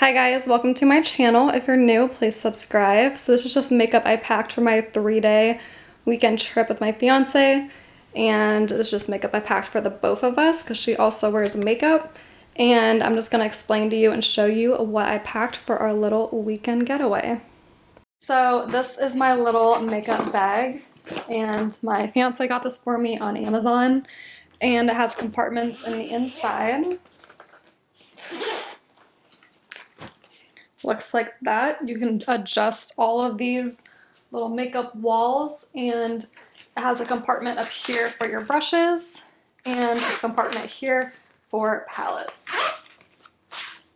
Hi guys, welcome to my channel. If you're new, please subscribe. So this is just makeup I packed for my 3-day weekend trip with my fiance. And this is just makeup I packed for the both of us because she also wears makeup. And I'm just going to explain to you and show you what I packed for our little weekend getaway. So this is my little makeup bag, and my fiance got this for me on Amazon, and it has compartments in the inside. Looks like that. You can adjust all of these little makeup walls, and it has a compartment up here for your brushes and a compartment here for palettes.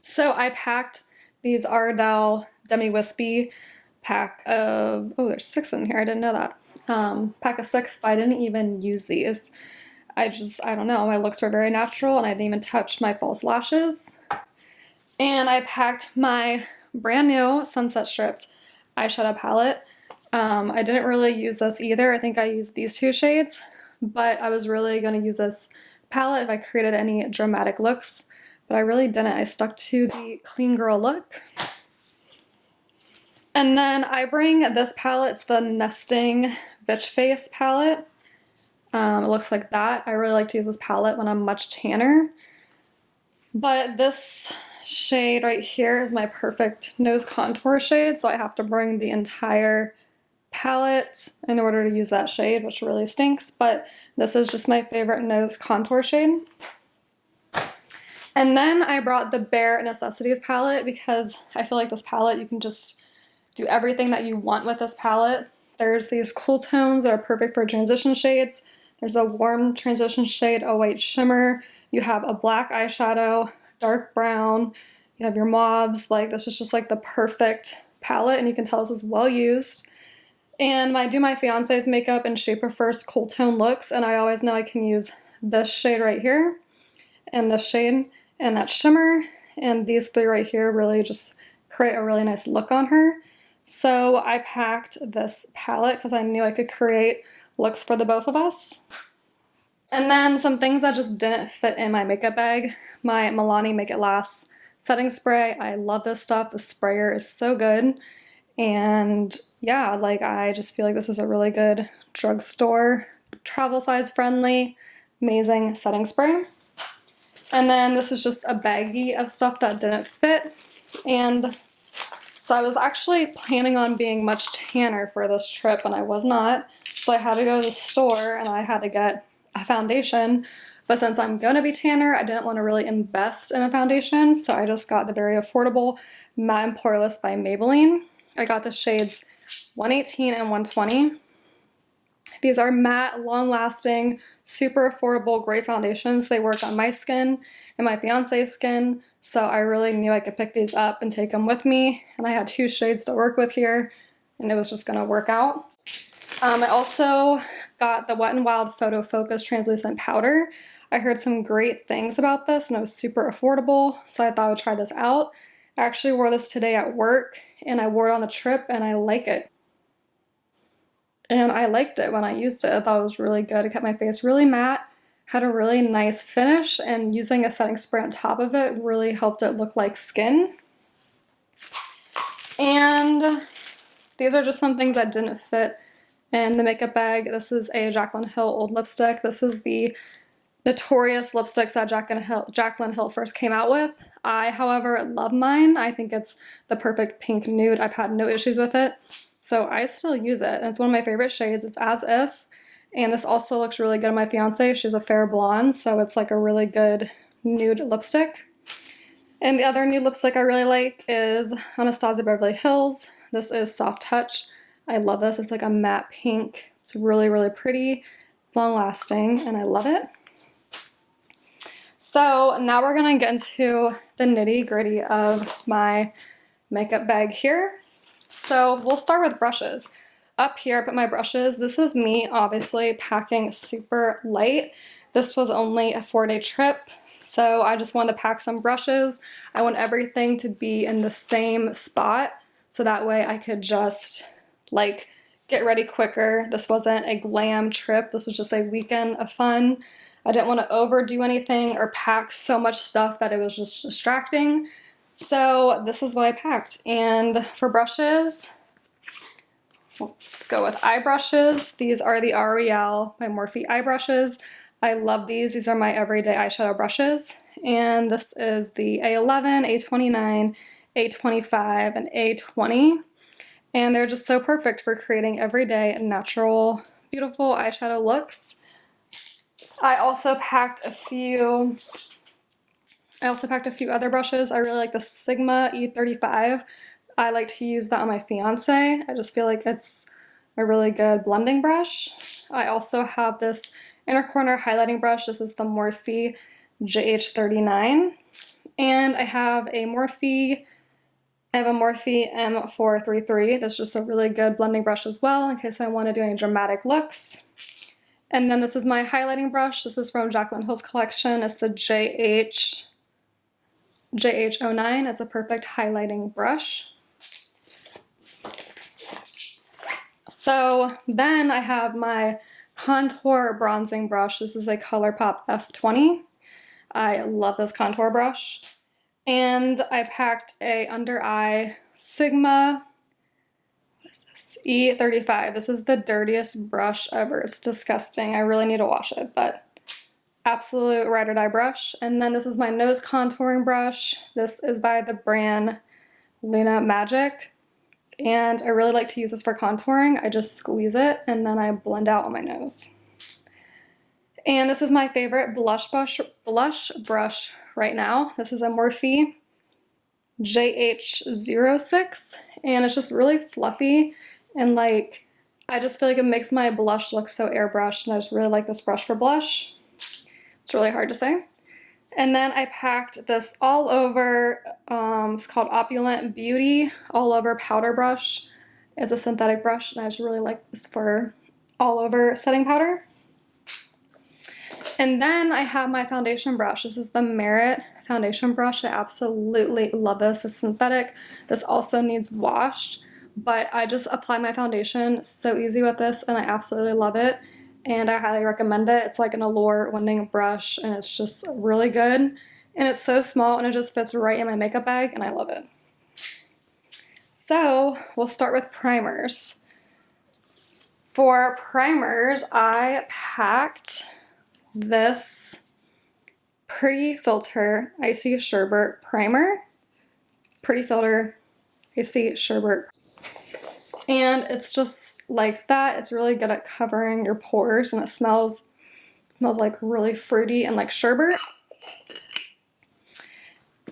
So I packed these Ariel Demi Wispy pack of, oh, there's 6 in here. I didn't know that. Pack of 6, but I didn't even use these. I don't know, my looks were very natural and I didn't even touch my false lashes. And I packed my brand new Sunset Stripped eyeshadow palette. I didn't really use this either. I think I used these 2 shades, but I was really going to use this palette if I created any dramatic looks, but I really didn't. I stuck to the clean girl look. And then I bring this palette. It's the Nesting Bitch Face palette. It looks like that. I really like to use this palette when I'm much tanner. But this shade right here is my perfect nose contour shade, so I have to bring the entire palette in order to use that shade, which really stinks, but this is just my favorite nose contour shade. And then I brought the Bare Necessities palette because I feel like this palette, you can just do everything that you want with this palette. There's these cool tones that are perfect for transition shades. There's a warm transition shade, a white shimmer. You have a black eyeshadow, dark brown. You have your mauves. Like, this is just like the perfect palette, and you can tell this is well used. And I do my fiance's makeup, and she prefers cool tone looks, and I always know I can use this shade right here, and this shade, and that shimmer, and these 3 right here really just create a really nice look on her. So I packed this palette because I knew I could create looks for the both of us. And then some things that just didn't fit in my makeup bag. My Milani Make It Last setting spray. I love this stuff. The sprayer is so good. And yeah, like, I just feel like this is a really good drugstore, travel size friendly, amazing setting spray. And then this is just a baggie of stuff that didn't fit. And so I was actually planning on being much tanner for this trip, and I was not. So I had to go to the store and I had to get a foundation. But since I'm gonna be tanner, I didn't want to really invest in a foundation, so I just got the very affordable Matte and Poreless by Maybelline. I got the shades 118 and 120. These are matte, long-lasting, super affordable, great foundations. They work on my skin and my fiance's skin, so I really knew I could pick these up and take them with me. And I had 2 shades to work with here, and it was just gonna work out. I also got the Wet n Wild Photofocus translucent powder. I heard some great things about this, and it was super affordable, so I thought I would try this out. I actually wore this today at work, and I wore it on the trip, and I like it. And I liked it when I used it. I thought it was really good. It kept my face really matte, had a really nice finish, and using a setting spray on top of it really helped it look like skin. And these are just some things that didn't fit in the makeup bag. This is a Jaclyn Hill old lipstick. This is the notorious lipsticks that Jaclyn Hill first came out with. I, however, love mine. I think it's the perfect pink nude. I've had no issues with it, so I still use it. And it's one of my favorite shades. It's As If, and this also looks really good on my fiance. She's a fair blonde, so it's like a really good nude lipstick. And the other nude lipstick I really like is Anastasia Beverly Hills. This is Soft Touch. I love this. It's like a matte pink. It's really, really pretty, long lasting, and I love it. So now we're gonna get into the nitty gritty of my makeup bag here. So we'll start with brushes. Up here, I put my brushes. This is me obviously packing super light. This was only a 4-day trip, so I just wanted to pack some brushes. I want everything to be in the same spot, so that way I could just like get ready quicker. This wasn't a glam trip. This was just a weekend of fun. I didn't want to overdo anything or pack so much stuff that it was just distracting. So this is what I packed. And for brushes, let's go with eye brushes. These are the Ariel by Morphe eye brushes. I love these. These are my everyday eyeshadow brushes. And this is the A11, A29, A25, and A20. And they're just so perfect for creating everyday natural, beautiful eyeshadow looks. I also packed a few other brushes. I really like the Sigma E35. I like to use that on my fiance. I just feel like it's a really good blending brush. I also have this inner corner highlighting brush. This is the Morphe JH39. And I have a Morphe M433. That's just a really good blending brush as well in case I want to do any dramatic looks. And then this is my highlighting brush. This is from Jaclyn Hill's collection. It's the JH09. It's a perfect highlighting brush. So then I have my contour bronzing brush. This is a Colourpop F20. I love this contour brush. And I packed a under eye Sigma, what is this? E35. This is the dirtiest brush ever. It's disgusting. I really need to wash it, but absolute ride or die brush. And then this is my nose contouring brush. This is by the brand Luna Magic. And I really like to use this for contouring. I just squeeze it and then I blend out on my nose. And this is my favorite blush brush right now. This is a Morphe JH06, and it's just really fluffy, and like, I just feel like it makes my blush look so airbrushed, and I just really like this brush for blush. It's really hard to say. And then I packed this all over, it's called Opulent Beauty all over powder brush. It's a synthetic brush, and I just really like this for all over setting powder. And then I have my foundation brush. This is the Merit foundation brush. I absolutely love this. It's synthetic. This also needs washed, but I just apply my foundation so easy with this, and I absolutely love it. And I highly recommend it. It's like an Allure winding brush, and it's just really good. And it's so small, and it just fits right in my makeup bag, and I love it. So we'll start with primers. For primers, I packed this Pretty Filter Icy Sherbet primer. Pretty Filter Icy Sherbet. And it's just like that. It's really good at covering your pores, and it smells like really fruity and like sherbet.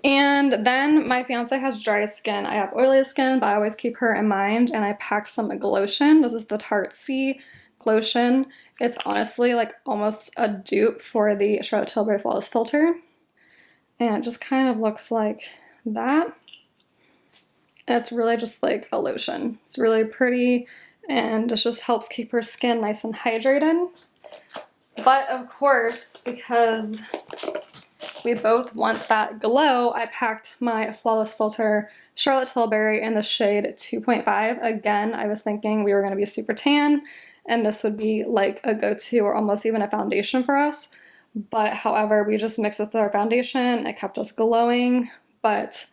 And then my fiance has dry skin. I have oily skin, but I always keep her in mind, and I packed some Glowtion. This is the Tarte Glowtion. It's honestly like almost a dupe for the Charlotte Tilbury Flawless Filter. And it just kind of looks like that. And it's really just like a lotion. It's really pretty, and it just helps keep her skin nice and hydrated. But of course, because we both want that glow, I packed my Flawless Filter Charlotte Tilbury in the shade 2.5. Again, I was thinking we were going to be super tan, and this would be like a go-to or almost even a foundation for us. But however, we just mixed with our foundation. It kept us glowing, but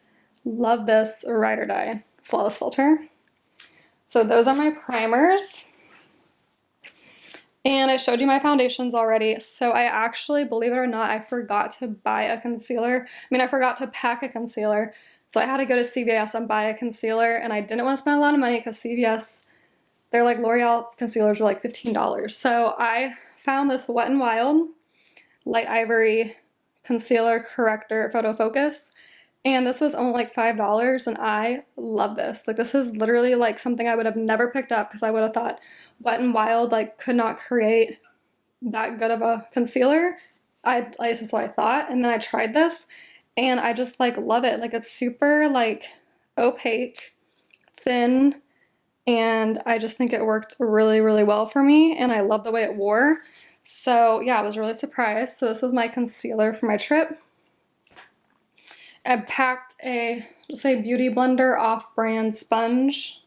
love this ride or die Flawless Filter. So those are my primers. And I showed you my foundations already. So I actually, believe it or not, I forgot to buy a concealer. I forgot to pack a concealer. So I had to go to CVS and buy a concealer, and I didn't want to spend a lot of money because CVS, they're like L'Oreal concealers were like $15. So I found this Wet n Wild Light Ivory Concealer Corrector Photofocus, and this was only like $5, and I love this. Like, this is literally like something I would have never picked up because I would have thought Wet n Wild like could not create that good of a concealer. That's what I thought, and then I tried this, and I just like love it. Like, it's super like opaque, thin, and I just think it worked really, really well for me, and I love the way it wore. So yeah, I was really surprised. So this was my concealer for my trip. I packed just a Beauty Blender off-brand sponge.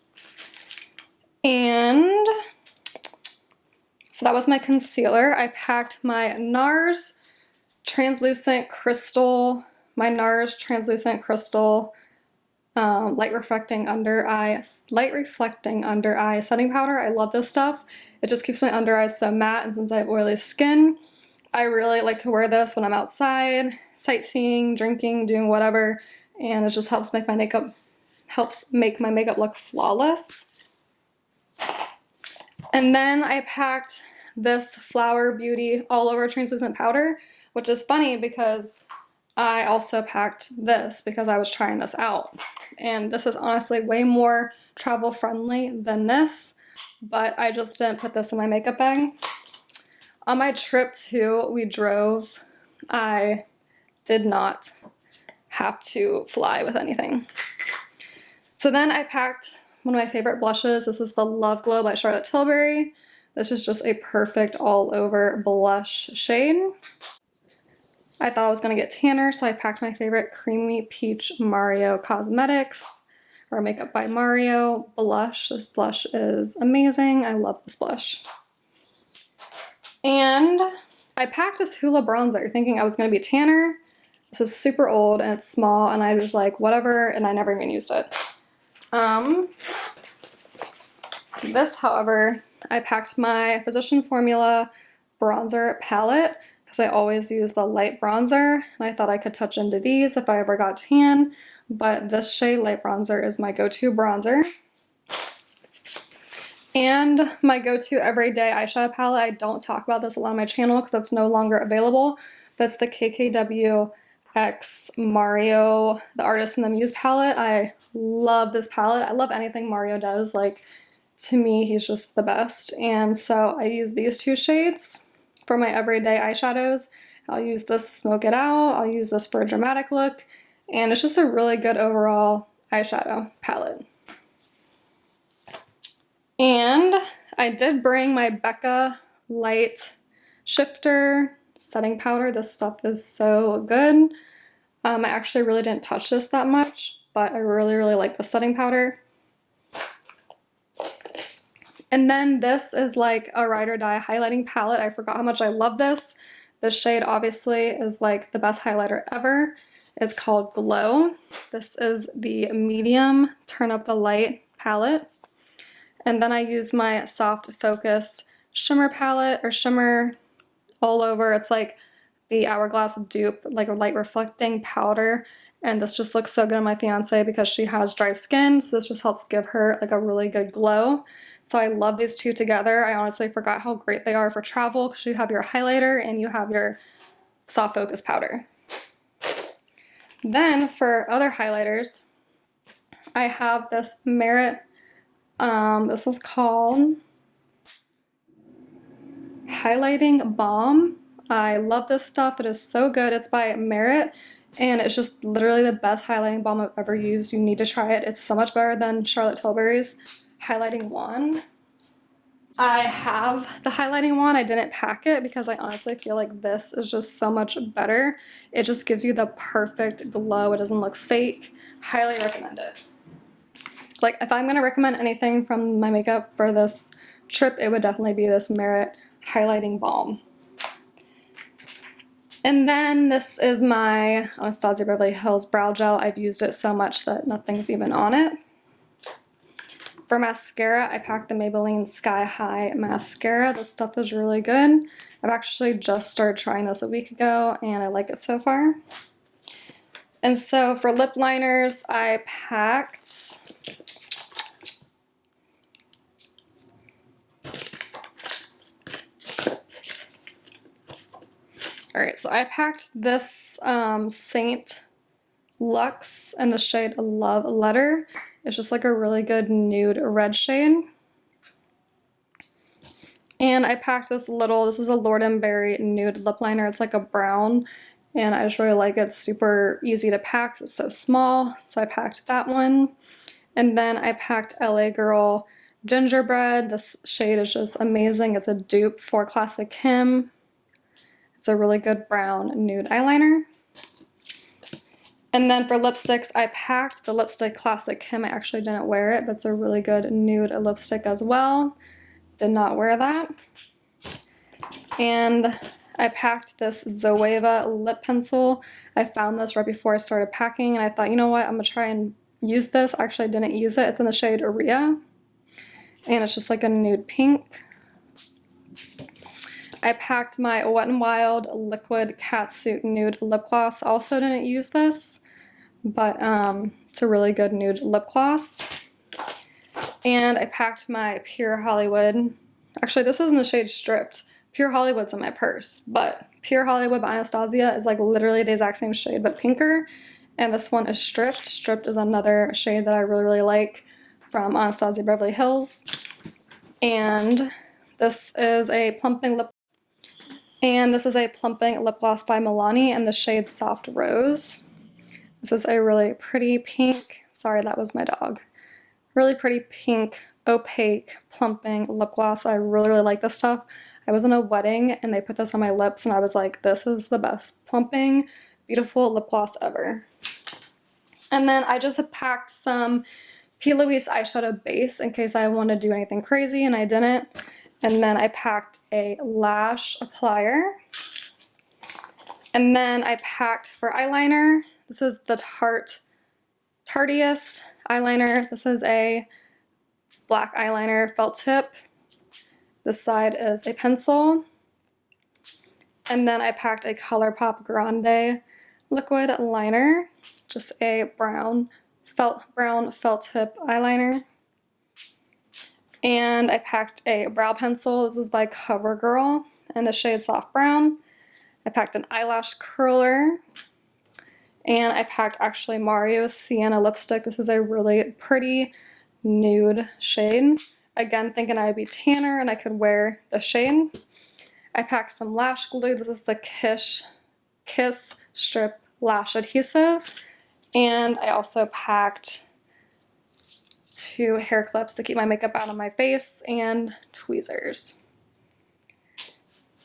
And so that was my concealer. I packed my Nars Translucent Crystal light reflecting under eye setting powder. I love this stuff. It just keeps my under eyes so matte, and since I have oily skin, I really like to wear this when I'm outside, sightseeing, drinking, doing whatever, and it just helps make my makeup look flawless. And then I packed this Flower Beauty All Over Translucent Powder, which is funny because I also packed this because I was trying this out. And this is honestly way more travel friendly than this, but I just didn't put this in my makeup bag. On my trip to, we drove. I did not have to fly with anything. So then I packed one of my favorite blushes. This is the Love Glow by Charlotte Tilbury. This is just a perfect all over blush shade. I thought I was gonna get tanner, so I packed my favorite Creamy Peach Mario Cosmetics, or Makeup by Mario blush. This blush is amazing. I love this blush. And I packed this Hula Bronzer thinking I was gonna be tanner. This is super old and it's small, and I was like, whatever, and I never even used it. This, however, I packed my Physician Formula bronzer palette because I always use the light bronzer, and I thought I could touch into these if I ever got tan, but this shade light bronzer is my go-to bronzer. And my go-to everyday eyeshadow palette, I don't talk about this a lot on my channel because it's no longer available. That's the KKW X Mario, the Artist and the Muse palette. I love this palette. I love anything Mario does. Like, to me, he's just the best. And so I use these two shades for my everyday eyeshadows. I'll use this to smoke it out. I'll use this for a dramatic look. And it's just a really good overall eyeshadow palette. And I did bring my Becca Light Shifter setting powder. This stuff is so good. I actually really didn't touch this that much, but I really, really like the setting powder. And then this is like a ride or die highlighting palette. I forgot how much I love this. This shade obviously is like the best highlighter ever. It's called Glow. This is the medium Turn Up the Light palette. And then I use my Soft Focus shimmer palette, or shimmer all over. It's like the Hourglass dupe, like a light reflecting powder. And this just looks so good on my fiance because she has dry skin. So this just helps give her like a really good glow. So I love these two together. I honestly forgot how great they are for travel because you have your highlighter and you have your Soft Focus powder. Then for other highlighters, I have this Merit, this is called Highlighting Balm. I love this stuff. It is so good. It's by Merit, and it's just literally the best highlighting balm I've ever used. You need to try it. It's so much better than Charlotte Tilbury's highlighting wand. I have the highlighting wand. I didn't pack it because I honestly feel like this is just so much better. It just gives you the perfect glow. It doesn't look fake. Highly recommend it. Like, if I'm going to recommend anything from my makeup for this trip, it would definitely be this Merit highlighting balm. And then this is my Anastasia Beverly Hills Brow Gel. I've used it so much that nothing's even on it. For mascara, I packed the Maybelline Sky High Mascara. This stuff is really good. I've actually just started trying this a week ago, and I like it so far. And so for lip liners, I packed Alright, so I packed this Saint Luxe in the shade Love Letter. It's just like a really good nude red shade. And I packed this is a Lord & Berry nude lip liner. It's like a brown, and I just really like it. It's super easy to pack. It's so small, so I packed that one. And then I packed LA Girl Gingerbread. This shade is just amazing. It's a dupe for Classic Kim. It's a really good brown nude eyeliner. And then for lipsticks, I packed the lipstick Classic Kim. I actually didn't wear it, but it's a really good nude lipstick as well. Did not wear that. And I packed this Zoeva lip pencil. I found this right before I started packing, and I thought, you know what, I'm gonna try and used this. Actually, I didn't use it. It's in the shade Aria, and it's just like a nude pink. I packed my Wet n Wild Liquid Catsuit Nude Lip Gloss. Also didn't use this, but it's a really good nude lip gloss. And I packed my Pure Hollywood. Actually, this is in the shade Stripped. Pure Hollywood's in my purse, but Pure Hollywood by Anastasia is like literally the exact same shade, but pinker. And this one is Stripped. Stripped is another shade that I really, really like from Anastasia Beverly Hills. And this is a plumping lip gloss by Milani in the shade Soft Rose. This is a really pretty pink, sorry, that was my dog. Really pretty pink, opaque, plumping lip gloss. I really, really like this stuff. I was in a wedding and they put this on my lips and I was like, this is the best plumping, beautiful lip gloss ever. And then I just packed some P. Louise eyeshadow base in case I want to do anything crazy, and I didn't. And then I packed a lash applier. And then I packed for eyeliner. This is the Tarteist eyeliner. This is a black eyeliner felt tip. This side is a pencil. And then I packed a Colourpop Grande liquid liner, just a brown felt tip eyeliner. And I packed a brow pencil. This is by CoverGirl in the shade Soft Brown. I packed an eyelash curler. And I packed actually Mario's Sienna lipstick. This is a really pretty nude shade. Again, thinking I'd be tanner and I could wear the shade. I packed some lash glue. This is the Kiss Strip Lash Adhesive. And I also packed 2 hair clips to keep my makeup out of my face and tweezers.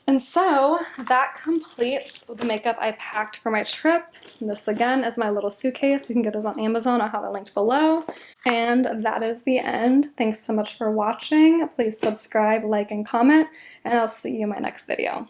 And so that completes the makeup I packed for my trip. And this again is my little suitcase. You can get it on Amazon. I'll have it linked below. And that is the end. Thanks so much for watching. Please subscribe, like, and comment, and I'll see you in my next video.